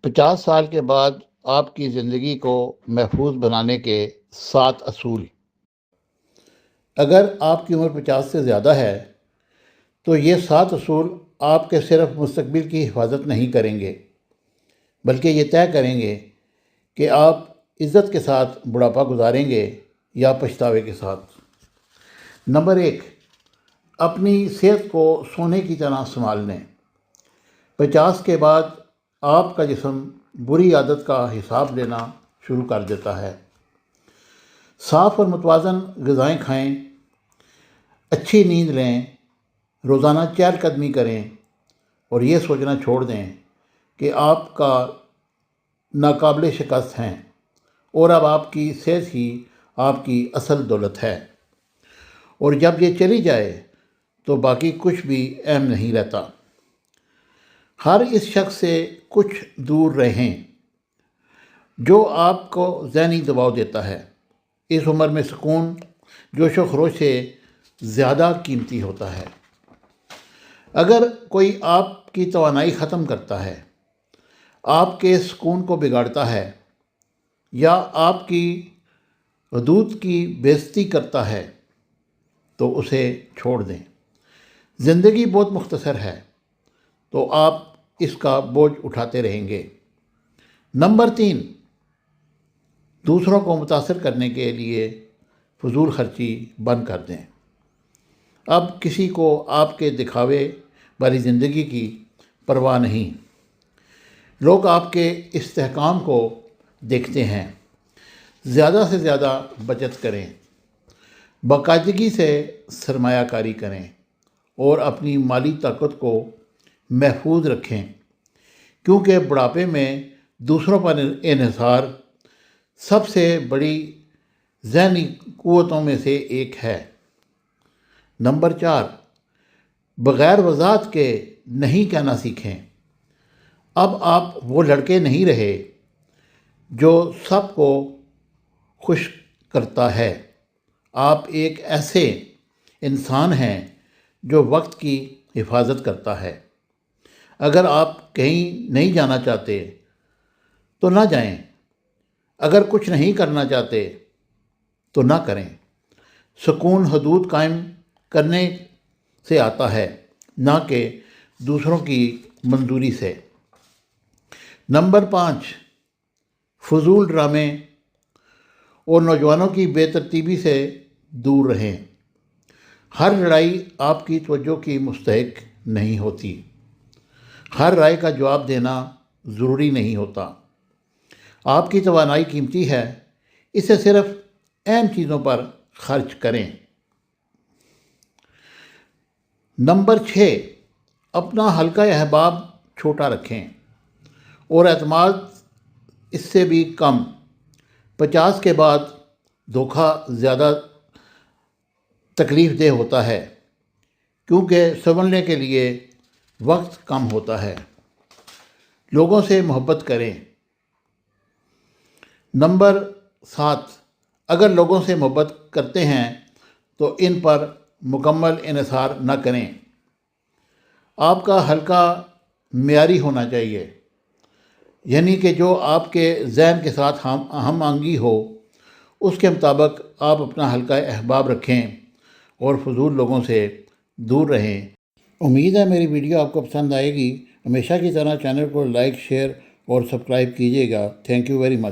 50 سال کے بعد آپ کی زندگی کو محفوظ بنانے کے 7 اصول۔ اگر آپ کی عمر 50 سے زیادہ ہے تو یہ 7 اصول آپ کے صرف مستقبل کی حفاظت نہیں کریں گے بلکہ یہ طے کریں گے کہ آپ عزت کے ساتھ بڑھاپا گزاریں گے یا پچھتاوے کے ساتھ۔ نمبر 1، اپنی صحت کو سونے کی طرح سنبھال لیں۔ 50 کے بعد آپ کا جسم بری عادت کا حساب لینا شروع کر دیتا ہے۔ صاف اور متوازن غذائیں کھائیں، اچھی نیند لیں، روزانہ چہل قدمی کریں اور یہ سوچنا چھوڑ دیں کہ آپ کا ناقابل شکست ہیں اور اب آپ کی صحت ہی آپ کی اصل دولت ہے، اور جب یہ چلی جائے تو باقی کچھ بھی اہم نہیں رہتا۔ ہر اس شخص سے کچھ دور رہیں جو آپ کو ذہنی دباؤ دیتا ہے۔ اس عمر میں سکون جوش و خروش سے زیادہ قیمتی ہوتا ہے۔ اگر کوئی آپ کی توانائی ختم کرتا ہے، آپ کے سکون کو بگاڑتا ہے یا آپ کی حدود کی بے عزتی کرتا ہے تو اسے چھوڑ دیں۔ زندگی بہت مختصر ہے تو آپ اس کا بوجھ اٹھاتے رہیں گے۔ نمبر 3، دوسروں کو متاثر کرنے کے لیے فضول خرچی بند کر دیں۔ اب کسی کو آپ کے دکھاوے والی زندگی کی پرواہ نہیں۔ لوگ آپ کے استحکام کو دیکھتے ہیں۔ زیادہ سے زیادہ بچت کریں، باقاعدگی سے سرمایہ کاری کریں اور اپنی مالی طاقت کو محفوظ رکھیں، کیونکہ بڑھاپے میں دوسروں پر انحصار سب سے بڑی ذہنی قوتوں میں سے ایک ہے۔ نمبر 4، بغیر وضاحت کے نہیں کہنا سیکھیں۔ اب آپ وہ لڑکے نہیں رہے جو سب کو خوش کرتا ہے۔ آپ ایک ایسے انسان ہیں جو وقت کی حفاظت کرتا ہے۔ اگر آپ کہیں نہیں جانا چاہتے تو نہ جائیں، اگر کچھ نہیں کرنا چاہتے تو نہ کریں۔ سکون حدود قائم کرنے سے آتا ہے، نہ کہ دوسروں کی منظوری سے۔ نمبر 5، فضول ڈرامے اور نوجوانوں کی بے ترتیبی سے دور رہیں۔ ہر لڑائی آپ کی توجہ کی مستحق نہیں ہوتی۔ ہر رائے کا جواب دینا ضروری نہیں ہوتا۔ آپ کی توانائی قیمتی ہے، اسے صرف اہم چیزوں پر خرچ کریں۔ نمبر 6، اپنا حلقہ احباب چھوٹا رکھیں اور اعتماد اس سے بھی کم۔ 50 کے بعد دھوکہ زیادہ تکلیف دہ ہوتا ہے کیونکہ سنبھلنے کے لیے وقت کم ہوتا ہے۔ لوگوں سے محبت کریں۔ نمبر 7، اگر لوگوں سے محبت کرتے ہیں تو ان پر مکمل انحصار نہ کریں۔ آپ کا حلقہ معیاری ہونا چاہیے، یعنی کہ جو آپ کے ذہن کے ساتھ ہم آہنگی ہو، اس کے مطابق آپ اپنا حلقہ احباب رکھیں اور فضول لوگوں سے دور رہیں۔ امید ہے میری ویڈیو آپ کو پسند آئے گی۔ ہمیشہ کی طرح چینل کو لائک، شیئر اور سبسکرائب کیجیے گا۔ Thank you very much.